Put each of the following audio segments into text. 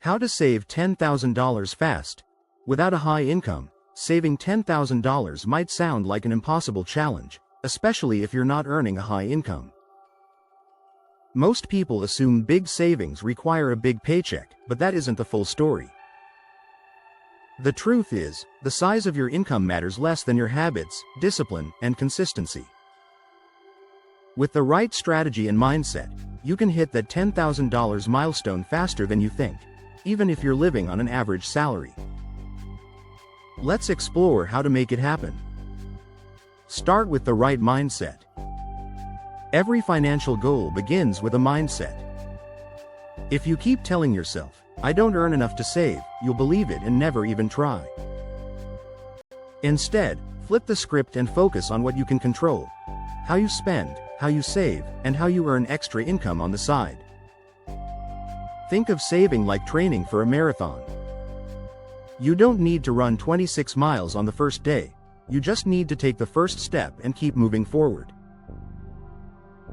How to save $10,000 fast. Without a high income, saving $10,000 might sound like an impossible challenge, especially if you're not earning a high income. Most people assume big savings require a big paycheck, but that isn't the full story. The truth is, the size of your income matters less than your habits, discipline, and consistency. With the right strategy and mindset, you can hit that $10,000 milestone faster than you think, even if you're living on an average salary. Let's explore how to make it happen. Start with the right mindset. Every financial goal begins with a mindset. If you keep telling yourself, "I don't earn enough to save," you'll believe it and never even try. Instead, flip the script and focus on what you can control: how you spend, how you save, and how you earn extra income on the side. Think of saving like training for a marathon. You don't need to run 26 miles on the first day, you just need to take the first step and keep moving forward.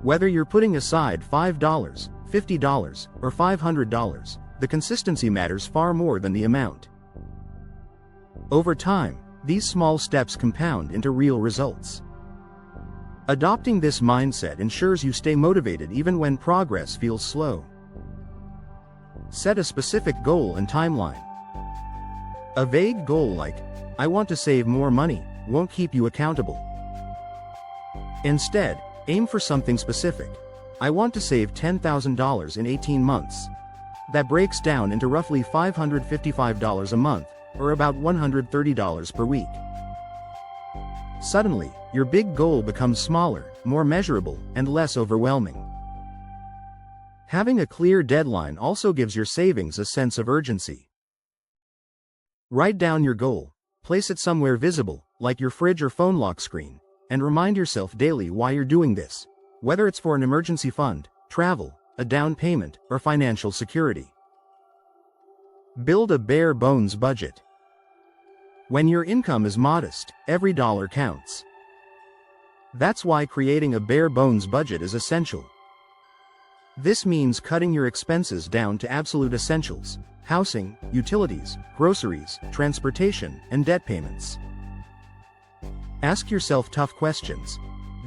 Whether you're putting aside $5, $50, or $500, the consistency matters far more than the amount. Over time, these small steps compound into real results. Adopting this mindset ensures you stay motivated even when progress feels slow. Set a specific goal and timeline. A vague goal like, "I want to save more money," won't keep you accountable. Instead, aim for something specific. "I want to save $10,000 in 18 months. That breaks down into roughly $555 a month, or about $130 per week. Suddenly, your big goal becomes smaller, more measurable, and less overwhelming. Having a clear deadline also gives your savings a sense of urgency. Write down your goal, place it somewhere visible, like your fridge or phone lock screen, and remind yourself daily why you're doing this, whether it's for an emergency fund, travel, a down payment, or financial security. Build a bare bones budget. When your income is modest, every dollar counts. That's why creating a bare bones budget is essential. This means cutting your expenses down to absolute essentials: housing, utilities, groceries, transportation, and debt payments. Ask yourself tough questions.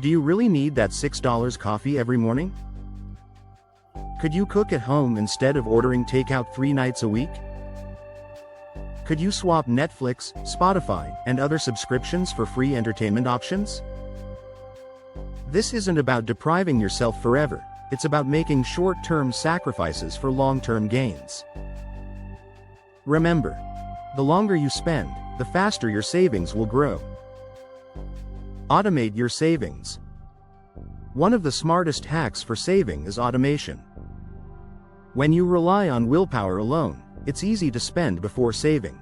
Do you really need that $6 coffee every morning? Could you cook at home instead of ordering takeout 3 nights a week? Could you swap Netflix, Spotify, and other subscriptions for free entertainment options? This isn't about depriving yourself forever, it's about making short-term sacrifices for long-term gains. Remember, the longer you spend, the faster your savings will grow. Automate your savings. One of the smartest hacks for saving is automation. When you rely on willpower alone, it's easy to spend before saving.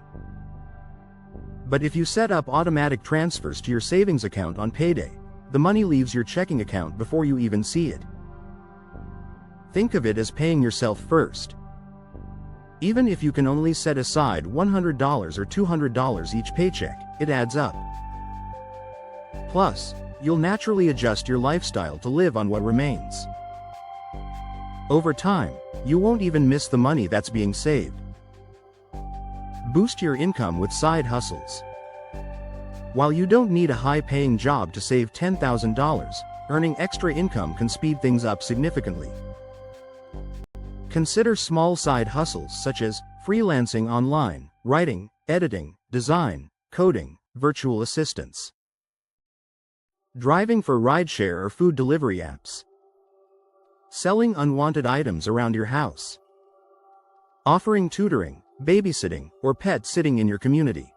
But if you set up automatic transfers to your savings account on payday, the money leaves your checking account before you even see it. Think of it as paying yourself first. Even if you can only set aside $100 or $200 each paycheck, it adds up. Plus, you'll naturally adjust your lifestyle to live on what remains. Over time, you won't even miss the money that's being saved. Boost your income with side hustles. While you don't need a high-paying job to save $10,000, earning extra income can speed things up significantly. Consider small side hustles such as freelancing online, writing, editing, design, coding, virtual assistants, driving for rideshare or food delivery apps, selling unwanted items around your house, offering tutoring, babysitting, or pet sitting in your community.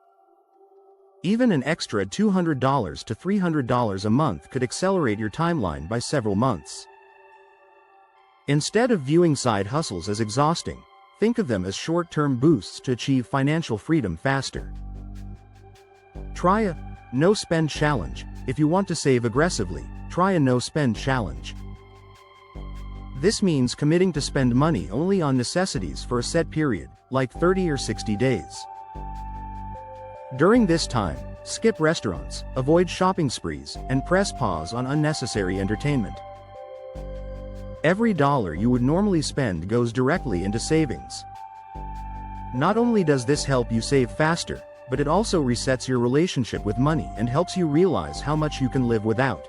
Even an extra $200 to $300 a month could accelerate your timeline by several months. Instead of viewing side hustles as exhausting, think of them as short-term boosts to achieve financial freedom faster. Try a no-spend challenge. If you want to save aggressively, try a no-spend challenge. This means committing to spend money only on necessities for a set period, like 30 or 60 days. During this time, skip restaurants, avoid shopping sprees, and press pause on unnecessary entertainment. Every dollar you would normally spend goes directly into savings. Not only does this help you save faster, but it also resets your relationship with money and helps you realize how much you can live without.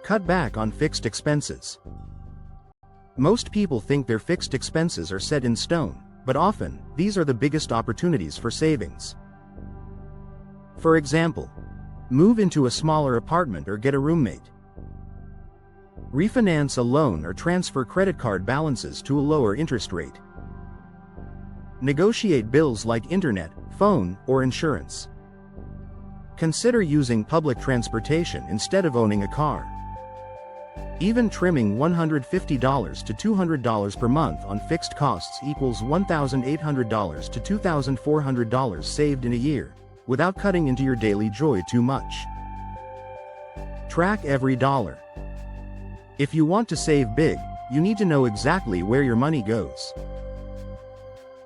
Cut back on fixed expenses. Most people think their fixed expenses are set in stone, but often, these are the biggest opportunities for savings. For example, move into a smaller apartment or get a roommate. Refinance a loan or transfer credit card balances to a lower interest rate. Negotiate bills like internet, phone, or insurance. Consider using public transportation instead of owning a car. Even trimming $150 to $200 per month on fixed costs equals $1,800 to $2,400 saved in a year, without cutting into your daily joy too much. Track every dollar. If you want to save big, you need to know exactly where your money goes.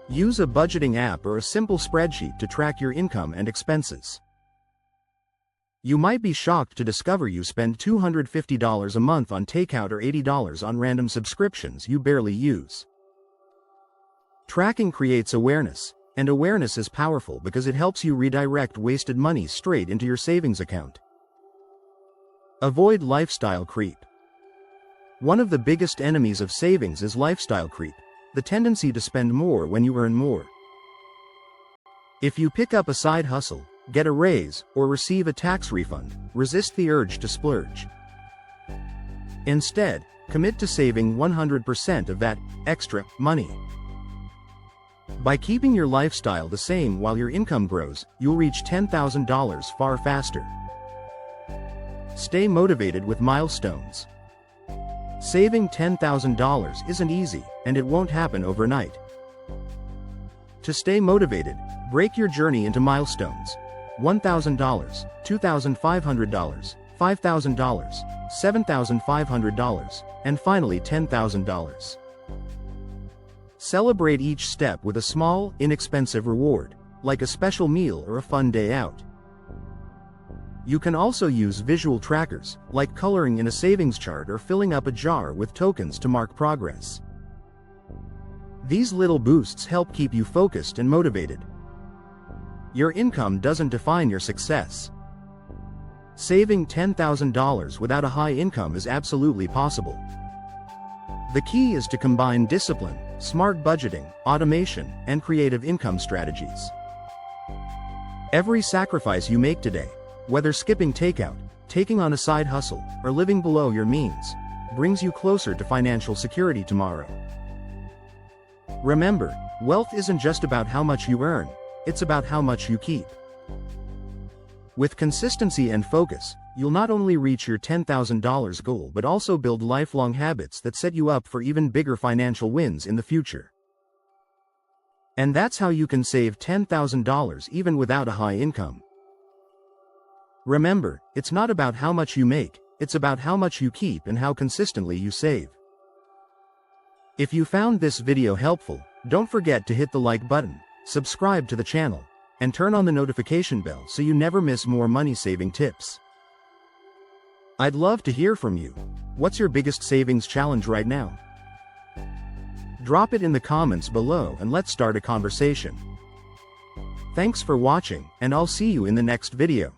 Use a budgeting app or a simple spreadsheet to track your income and expenses. You might be shocked to discover you spend $250 a month on takeout or $80 on random subscriptions you barely use. Tracking creates awareness, and awareness is powerful because it helps you redirect wasted money straight into your savings account. Avoid lifestyle creep. One of the biggest enemies of savings is lifestyle creep, the tendency to spend more when you earn more. If you pick up a side hustle, get a raise, or receive a tax refund, resist the urge to splurge. Instead, commit to saving 100% of that extra money. By keeping your lifestyle the same while your income grows, you'll reach $10,000 far faster. Stay motivated with milestones. Saving $10,000 isn't easy, and it won't happen overnight. To stay motivated, break your journey into milestones: $1,000, $2,500, $5,000, $7,500, and finally $10,000. Celebrate each step with a small, inexpensive reward, like a special meal or a fun day out. You can also use visual trackers, like coloring in a savings chart or filling up a jar with tokens to mark progress. These little boosts help keep you focused and motivated. Your income doesn't define your success. Saving $10,000 without a high income is absolutely possible. The key is to combine discipline, smart budgeting, automation, and creative income strategies. Every sacrifice you make today, whether skipping takeout, taking on a side hustle, or living below your means, brings you closer to financial security tomorrow. Remember, wealth isn't just about how much you earn, it's about how much you keep. With consistency and focus, you'll not only reach your $10,000 goal but also build lifelong habits that set you up for even bigger financial wins in the future. And that's how you can save $10,000 even without a high income. Remember, it's not about how much you make, it's about how much you keep and how consistently you save. If you found this video helpful, don't forget to hit the like button, subscribe to the channel, and turn on the notification bell so you never miss more money-saving tips. I'd love to hear from you. What's your biggest savings challenge right now? Drop it in the comments below and let's start a conversation. Thanks for watching, and I'll see you in the next video.